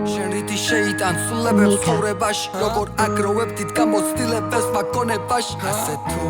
შენრითი შეიტან სულებებს ცხოვრებაში როგორ აგროვებ დიდ გამოცდილებას მაგონებაში ასე თუ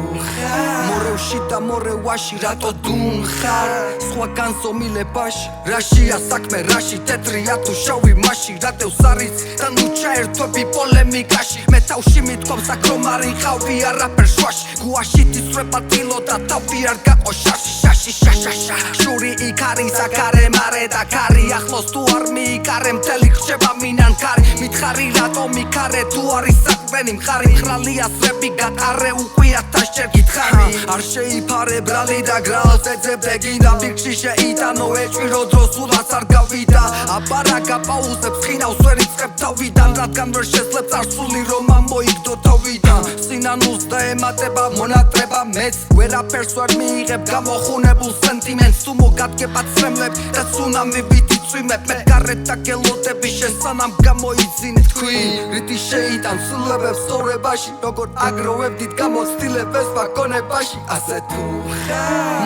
მორევში და მორევაში რატო დუმხარ სხვა განზომილებაში რაშია საქმე რაში თეთრია თუ შავი მასში რატევს არის და ნუ ჩაერთვები პოლემიკაში მე თავში მithქვამს აქ რომ არ იყავი არაფერ შვაში გუაში თისრება ტილო და თავი არ გაყო შაში შაშაშაშაშა შური იქ არის აქ არე მარე და ქარი ახლოს თუ არ მიიკარე მთელი ხდება მინან ქარი მითხარი რატო მიქარე თუ არის საქმენი მხარი მხრალი ასრები გატარე უყვია თაშჯერ გითხარი არ შეიფარე ბრალი და გრალს ეძებდე გინდა ფიქში შეიტანო ეჭვირო დრო სულაც არ გავიდა აბარაგა პაუზებს ხინავს ვერ იწყებ თავიდან რადგან ვერ შეძლებ წარსული რომ ამოიგდო თავიდან სინანულს და ემატება მონატრება მეც ვერაფერს ვერ მიიღებ გამოხუნებულ სენტიმენტს თუ მოგადგება ცრემლებ და ცუნამი ვიწვიმებ მე გარეთ და გელოდები შენ სანამ გამოიძინე თქვი რითი შეიტან სულებებს ცხოვრებაში როგორ აგროვებ დიდ გამოცდილებას მაგონებაში ასე თუ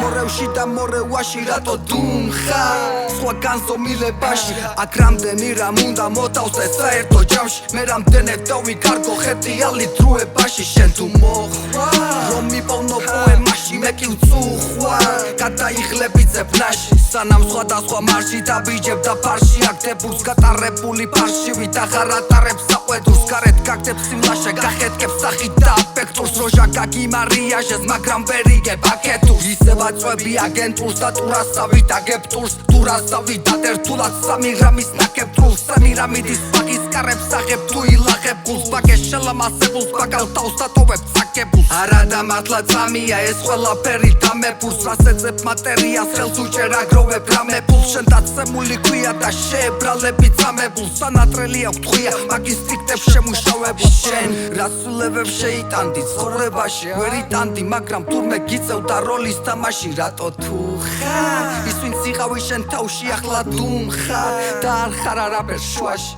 მორევში და მორევაში რატო დუმხარ სხვა განზომილებაში აქ რამდენი რამ უნდა მოთავსე საერთო ჯამში მე რამდენად დავიკარგო ხეტიალი დროებაში შენ თუ მოხვა რომ მიპოვნო პოემაში მე კი ვწუხوار გადაიღლები ძებნაში სანამ სხვადასხვა მარში დაბიჯებ და ფარში აკდებულს გატარებული ფარშივით აღარ ატარებს საყვედურს გარეთ გაგდებ სიმლაშე გახეთკებს სახით და აფექტურს როჟა გაგიმარიაჟეს მაგრამ ვერ იგებ აკეთურს ისევ აწვევი აგენტურს და ტურასავით აგებ ტურს ტურასავით დადერთულად 3 გრამის ნაკებ ტურს 3 რამიდის ბაგის კარებს აღებ თუ ილაღებ გულს ბაგეს შელამასებულს ბაგალ თავს დატოვებ საკებულს არა და მართლა წამია ეს ყველაფერი დამებურს რას ეძებ მატერიას ხელს უჭერ აგროვებ რამებულს შენ დაცემული ქვია და შეებრალები წამებულს სანატრელი აქვს ხვია მაგის ტიქტებს შემუშავებულ შენ რასულებებ შეიტანდი ცხოვრებაში ვერ იტანდი მაგრამ თურმე გიწევდა როლის თამაში რატო თუ ხარ ის ვინც იყავი შენ თავში ახლა დუმხარ და არ ხარ არაფერ შვაში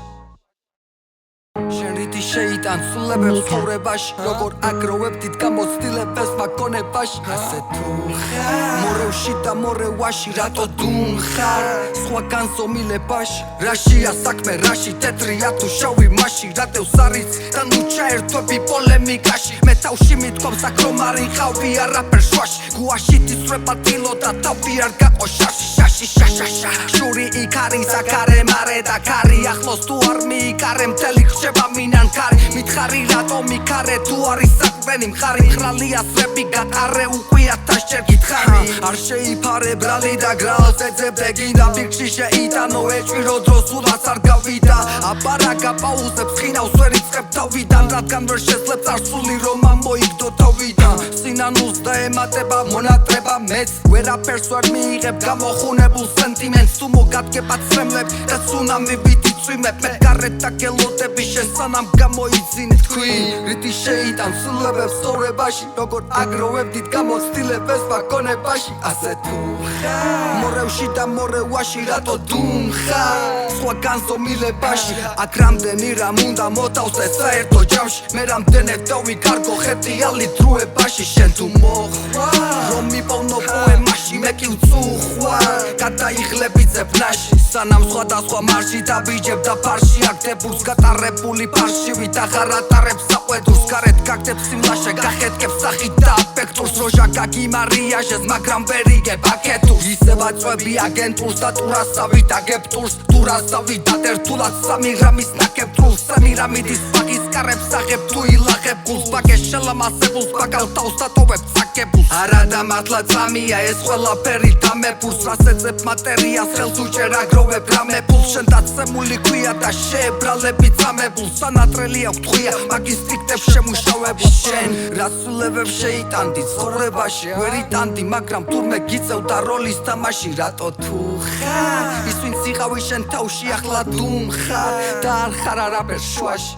შენრითი შეიტან სულებებს ცხოვრებაში როგორ აგროვებ დიდ გამოცდილებას მაგონებაში ასე თუ მორევში და მორევაში რატო დუმხარ სხვა განზომილებაში რაშია საქმე რაში თეთრია თუ შავი მასში რატევს არის და ნუ ჩაერთვები პოლემიკაში მე თავში მithქვამს აქ რომ არ იყავი არაფერ შვაში გუაში თისრება ტილო და თავი არ გაყო შაში შაშაშაშაშა შური იქ არის აქ არე მარე და ქარი ახლოს თუ არ მიიკარე მთელი ხდება მინან ქარი მითხარი რატო მიქარე თუ არის საქმენი მხარი მხრალი ასრები გატარე უყვია თაშჯერ გითხარი არ შეიფარე ბრალი და გრალს ეძებდე გინდა ფიქში შეიტანო ეჭვირო დრო სულაც არ გავიდა აბარაგა პაუზებს ხინავს ვერ იწყებ თავიდან რადგან ვერ შეძლებ წარსული რომ ამოიგდო თავიდან სინანულს და ემატება მონატრება მეც ვერაფერს ვერ მიიღებ გამოხუნებულ სენტიმენტს თუ მოგადგება ცრემლებ და ცუნამი ვიწვიმებ მე გარეთ და გელოდები შენ სანამ გამოიძინე თქვი რითი შეიტან სულებებს ცხოვრებაში როგორ აგროვებ დიდ გამოცდილებას მაგონებაში ასე თუ მორევში და მორევაში რატო დუმხარ სხვა განზომილებაში აქ რამდენი რამ უნდა მოთავსე საერთო ჯამში მე რამდენად დავიკარგო ხეტიალი დროებაში შენ თუ მოხვა რომ მიპოვნო პოემაში მე კი ვწუხوار გადაიღლები ძებნაში სანამ სხვადასხვა მარში დაბიჯებ და ფარში აკდებულს გატარებული ფარშივით აღარ ატარებს საყვედურს გარეთ გაგდებ სიმლაშე გახეთკებს სახით და აფექტურს როჟა გაგიმარიაჟეს მაგრამ ვერ იგებ აკეთურს ისევ აწვევი აგენტურს და ტურასავით აგებ ტურს ტურასავით დადერთულად 3 გრამის ნაკებ ტურს 3 რამიდის ბაგის კარებს აღებ თუ ილაღებ გულს ბაგეს შელამასებულს ბაგალ თავს დატოვებ საკებულს არა და მართლა წამია ეს ყველაფერი დამებურს რას ეძებ მატერიას ხელს უჭერ აგროვებ რამებულს შენ დაცემული ქვია და შეებრალები წამებულს სანატრელი აქვს ხვია მაგის ტიქტებს შემუშავებულ შენ რასულებებ შეიტანდი ცხოვრებაში ვერ იტანდი მაგრამ თურმე გიწევდა როლის თამაში რატო თუ ხარ ის ვინც იყავი შენ თავში ახლა დუმხარ და არ ხარ არაფერ შვაში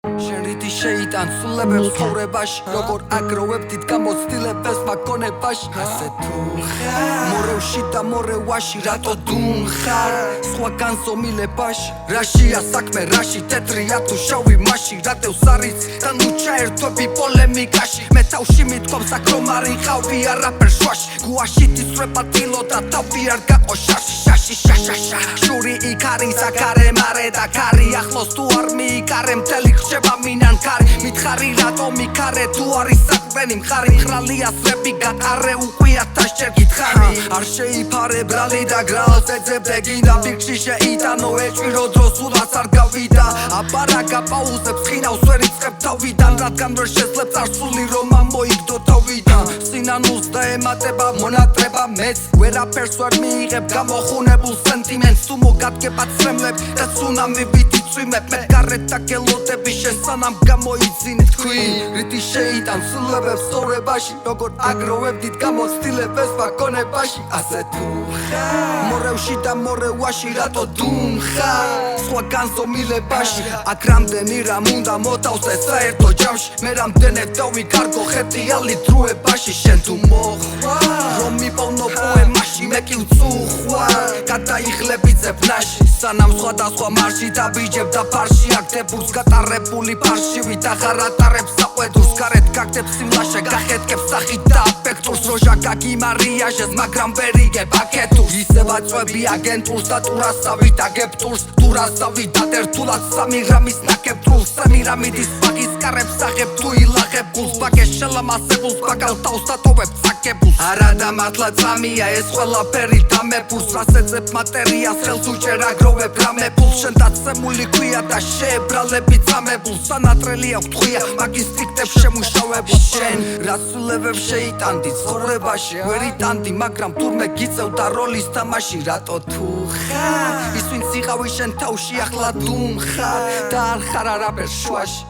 შენ რითი შეიტან სულებებს ცხოვრებაში როგორ აგროვებდით გამოცდილებას ვაგონებაში ასე თუ ხარ მორევში და მორევაში რატო დუნხარ სხვა განზომილებაში რაშია საქმე რაში თეთრია თუ შავი მასში რატევს არის და ნუ ჩაერთვები პოლემიკაში მე თავში მithქვამს აქ რომ არ იყავი არაფერ შვაში გუაში თისრება დილო და თავი არ გაყო შაში შაშაშა შური იქ არის აქ არე მარე და ქარი ახლოს თუ არ მიიკარე მთელი ხდება მინან ქარი მითხარი რატო მიქარე თუ არის საქმენი მხარი მხრალია სრები გატარე უყვია თაშჯერ გითხარი არ შეიფარე ბრალი და გრალს ეძებდე გინდა ფიქში შეიტანო ეჭვირო დრო სულაც არ გავიდა აბარაკა პაუზებს ხინავს ვერ იწყებ თავიდან რადგან ვერ შეძლებს არსული რომ ამოიგდო თავიდან სინანულს და ემატება მონატრება მეც ვერაფერს ვერ მიიღებ გამოხუნებულ სენტიმენტს თუ მოგადგებად სრემლებ და ცუნამი ვიდიწვიმებ მე გარეთ და გელოდები შენ სანამ გამოიძინე თქვი რითი შეიტან სულებებს სწორებაში როგორ აგროვებდით გამოცდილებას ვაგონებაში ასე თუ ხარ მორევში და მორევაში რატო დუნხარ სხვა განზომილებაში აქ რამდენი რამ უნდა მოტავს ეს საერთო ჯამში მე რამდენე დავიკარგო ხეტიალი დროებაში შენ თუ მოხვარ რომ მიპოვნო პოემაში მე კი ვწუხვარ გადაიხლები ძებნაში სანამ სხვადასხვა მარში დაბიჯებ და ფარში აკდებურს გატარებული ფარშივი და ხარ ატარებს საყვედურს გარეთ გაგდებ სიმლაშე გახეთკებ სახით და აფექტურს როჟა გაგიმარიაჟეს მაგრამ ვერ იგებ აკეთურს ისევ აწვევი აგენტურს და ტურასავი დაგებ ტურს ტურასავი დადერთულად სამი რამის ნაკებ ტრულს სამი რამიდის ბაგის კარებს აღებ თუ ილაღებ გულს ბაგეს შელამასებულს ბაგალ თავს დატოვებ საკებულს არა და მართლა წამია ეს ყველაფერი დამებურს რას ეძებ მატერიას ხელს უჭერ აგროვებ რამებულს შენ დაცემული ქვია და შეებრალები წამებულს სანატრელი აქვს ტყვია მაგის ტიქტებს შემუშავებულს შენ რასულებებს შეიტანდი ცხოვრებაში ვერ იტანდი მაგრამ თურმე გიწევდა როლის თამაში რატო თუ ხარ ის ვინც იყავი შენ თავში ახლა დუმხარ და არ ხარ არაფერ შუაში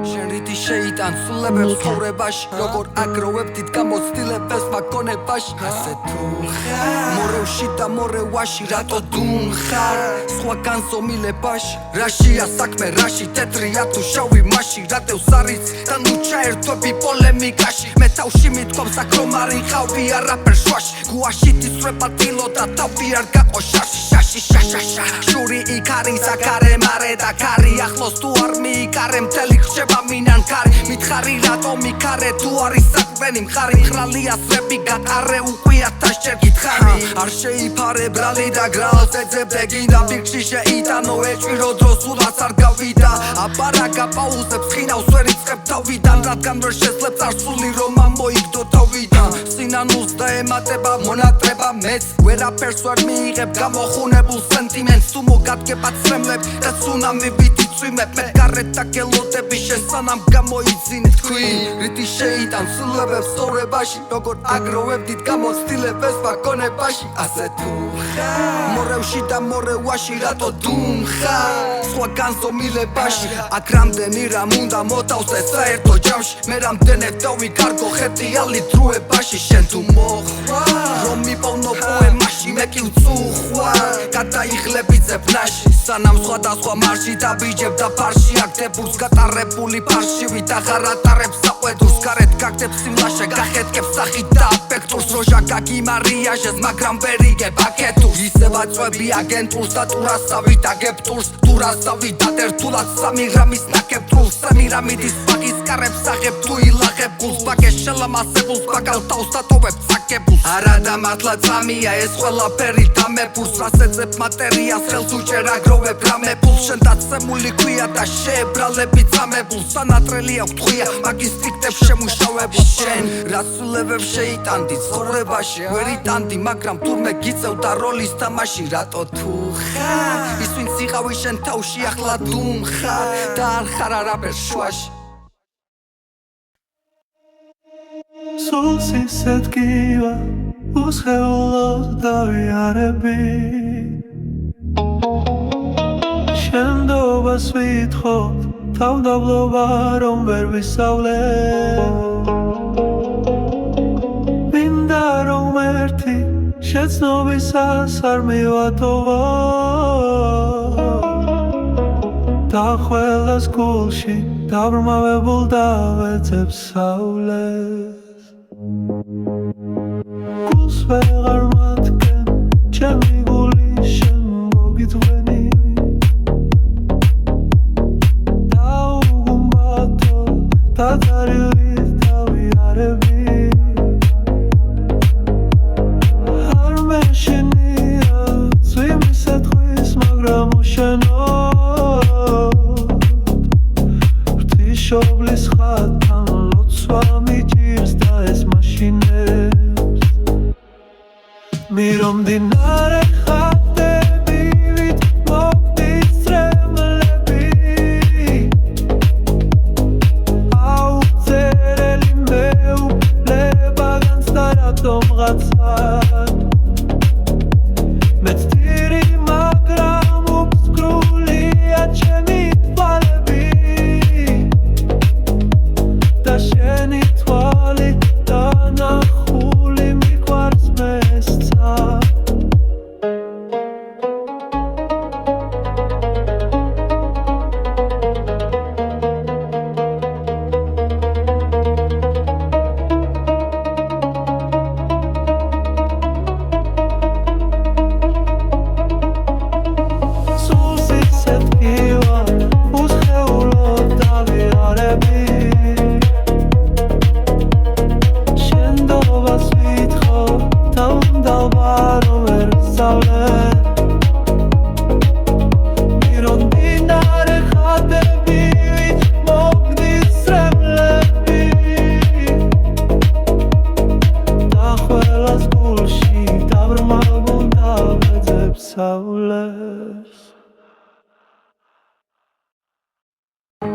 შენ რითი შეიტან სულებებს ცხოვრებაში როგორ აგროვებდით გამოცდილებას ვაგონებაში ასე თუ ხარ მორევში და მორევაში რატო დუნხარ სხვა განზომილებაში რაშია საქმე რაში თეთრია თუ შავი მასში რატევს არის და ნუ ჩაერთვები პოლემიკაში მე თავში მithქვამს აქ რომ არ იყავი არაფერ შვაში გუაში თისრება დილო და თავი არ გაყო შაში შაშაშა შური იქ არის აქ არე მარე და ქარი ახლოს თუ არ მიიკარე მთელი ხდება მინან ქარი მითხარი რატო მიქარე თუ არის საქმენი მხარი მხრალია სრები გატარე უყვია თაშჯერ გითხარი არ შეიფარე ბრალი და გრალს ეძებდე გინდა ფიქში შეიტანო ეჭვირო დრო სულაც არ გავიდა აბარაკა პაუზებს ხინავს ვერ იწყებ თავიდან რადგან ვერ შეძლებს არსული რომ ამოიგდო თავიდან სინანულს და ემატება მონატრება მეც ვერაფერს ვერ მიიღებ გამოხუნებულ სენტიმენტს თუ მოგადგებად სრემლებ და ცუნამი ვიდიწვიმებ მე გარეთ და გელოდები შენ სანამ გამოიძინე თქვი რითი შეიტან სულებებს სწორებაში როგორ აგროვებდით გამოცდილებას ვაგონებაში ასე თუ ხარ მორევში და მორევაში რატო დუნხარ სხვა განზომილებაში აქ რამდენი რამ უნდა მოტავს ეს საერთო ჯამში მე რამდენე დავიკარგო ხეტიალი დროებაში შენ თუ მოხვარ რომ მიპოვნო პოემაში მე კი ვწუხვარ გადაიხლები ძებნაში სანამ სხვადასხვა მარში დაბიჯებ და ფარში აკდებურს გატარებული ფარშივი და ხარ ატარებს საყვედურს გარეთ გაგდებ სიმლაშე გახეთკებ სახით და აფექტურს როჟა გაგიმარიაჟეს მაგრამ ვერ იგებ აკეთურს ისევ აწვევი აგენტურს და ტურასავი დაგებ ტურს ტურასავი დადერთულად სამი რამის ნაკებ ტრულს სამი რამიდის ბაგის კარებს აღებ თუ ილაღებ გულს ბაგეს შელამასებულს ბაგალ თავს დატოვებ საკებულს არა და მართლა წამია ეს ყველაფერი დამებურს რას ეძებ მატერიას ხელს უჭერ აგროვებ რამებულს შენ დაცემული ქვია და შეებრალები წამებულს სანატრელი აქვს ტყვია მაგის ტიქტებს შემუშავებულს შენ რასულებებს შეიტანდი ცხოვრებაში ვერ იტანდი მაგრამ თურმე გიწევდა როლის თამაში რატო თუ ხარ ის ვინც იყავი შენ თავში ახლა დუმხარ და არ ხარ არაფერ შუაში სულს ისეთ გივა უსხეულოდ დავიარები შენდობას ვითხოვ თავდაბლობა რომ ვერ ვისავლე მინდა რომ ერთი შეცნობისას არ მივატოვა და ყველას გულში დაბრმავებულ დავეძებს სავლეს გულს ვეღარ მათგენ ჩემი გული შენ მოგიძღვენი დაუგუმბათო დაწარილის დავიარები არ მეშინია წვიმისა თხვის მაგრამ უშენო ვრთიშობლის ხატთან ლოცვა მიჭირს და ეს მაშინებს მირომდინარე ხატებივით მოგდის წრემლები აუწერელი მეუბნება განცდა რატომღაცა მეც ძირი მაგრამ უფსკრულია ჩემი თვალები და შენი თვალი დანახული მიყვარს მესცა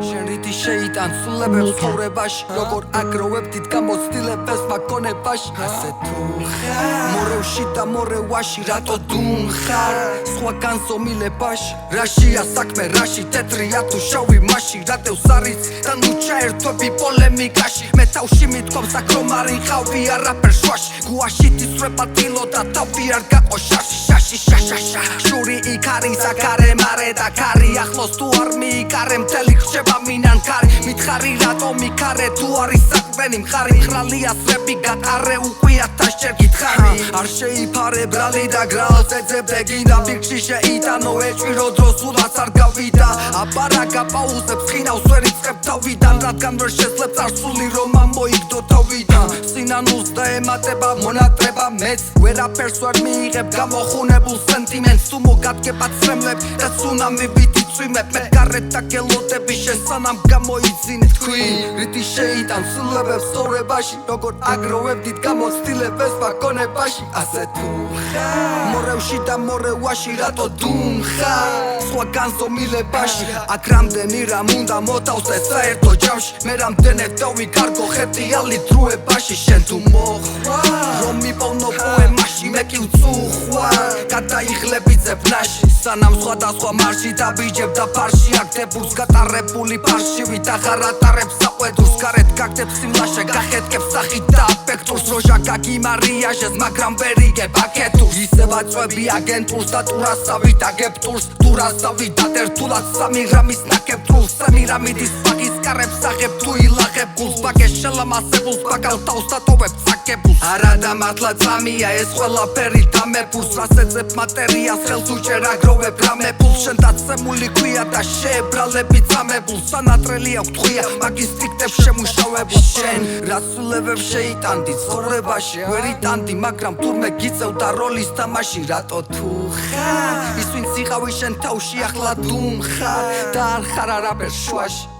შენ რითი შეიტან სულებებს ცხოვრებაში როგორ აგროვებ დიდ გამოცდილებას ვაგონებაში ასე თუ ხარ მორევში და მორევაში რატო დუმხარ სხვა განზომილებაში რაშია საქმე რაში თეთრია თუ შავი მასში რატევს არის და ნუ ჩაერთვები პოლემიკაში მე თავში მithქვამს აქ რომ არ იყავი არაფერ შვაში გუაში თისრება დილო და თავი არ გაყო შაში შაშაშა შური იქ არის აქ არე და ქარი ახლოს თუ არ მიიკარე მთელი ხდება მინან ქარი მითხარი რატო მიქარე თუ არის საქმენი მხარი მხრალია სრები გატარე უყვია თაშჯერ გითხარი არ შეიფარე ბრალი და გრალს ეძებდე გინდა ბირქში შეიტანო ეჭვირო დრო სულაც არ გავიდა აბარაგა პაუზებს ხინავს ვერ იწყებ თავიდან რადგან ვერ შეძლებ წარსული რომ ამოიგდო თავიდან სინანულს და ემატება მონატრება მეც ვერაფერს ვერ მიიღებ გამოხუნებულ სენტიმენტს თუ მოგადგება წრემლებ და ცუნამი ვით იწვიმებ მე გარეთ და გელოდები შენ სანამ გამოიძინე თქვი რითი შეიტან სულებებს სწორებაში როგორ აგროვებ დიდ გამოცდილებას ვაგონებაში ასე თუ ხარ მორევში და მორევაში რატო დუმხარ სხვა განზომილებაში აქ რამდენი რამ უნდა მოტავს ეს საერთო ჯამში მე რამდენე დავიკარგო ხეტიალი დროებაში შენ თუ მოხვალ რომ მიპოვნო პოემაში მე კი ვწუხვარ გადაიღლები ძებნაში სანამ სხვადასხვა მარში დაბიჯებ და ფარში აგდებულს გატარებული ფარშივით აღარ ატარებს საყვედურს გარეთ გაგდებ სიმლაშე გახეთკებს სახით და აფექტურს როჟა გაგიმარიაჟეს მაგრამ ვერ იგებ აკეთურს ისევ აწვევი აგენტურს და ტურასავით აგებ ტურს ტურასავით დადერთულად 3 გრამის ნაკებ ტრულს სემირამიდის ბაგის კარებს აღებ თუ ილაღებ გულს ბაგეს შელამასებულს ბაგალ თავს დატოვებ წაკებულს არა და მართლა წამია ეს ყველაფერი დამებურს რას ეძებ მატერიას ხელს უჭერ აგროვებ რამებულს შენ დაცემული ქვია და შეებრალები წამებულს სანატრელი აქვს ტყვია მაგის ტიქტებს შემუშავებულს შენ რასულებებს შეიტანდი ცხოვრებაში ვერ იტანდი მაგრამ თურმე გიწევდა როლის თამაში რატო თუ ხარ ის ვინც იყავი შენ თავში ახლა დუმხარ და არ ხარ არაფერ შუაში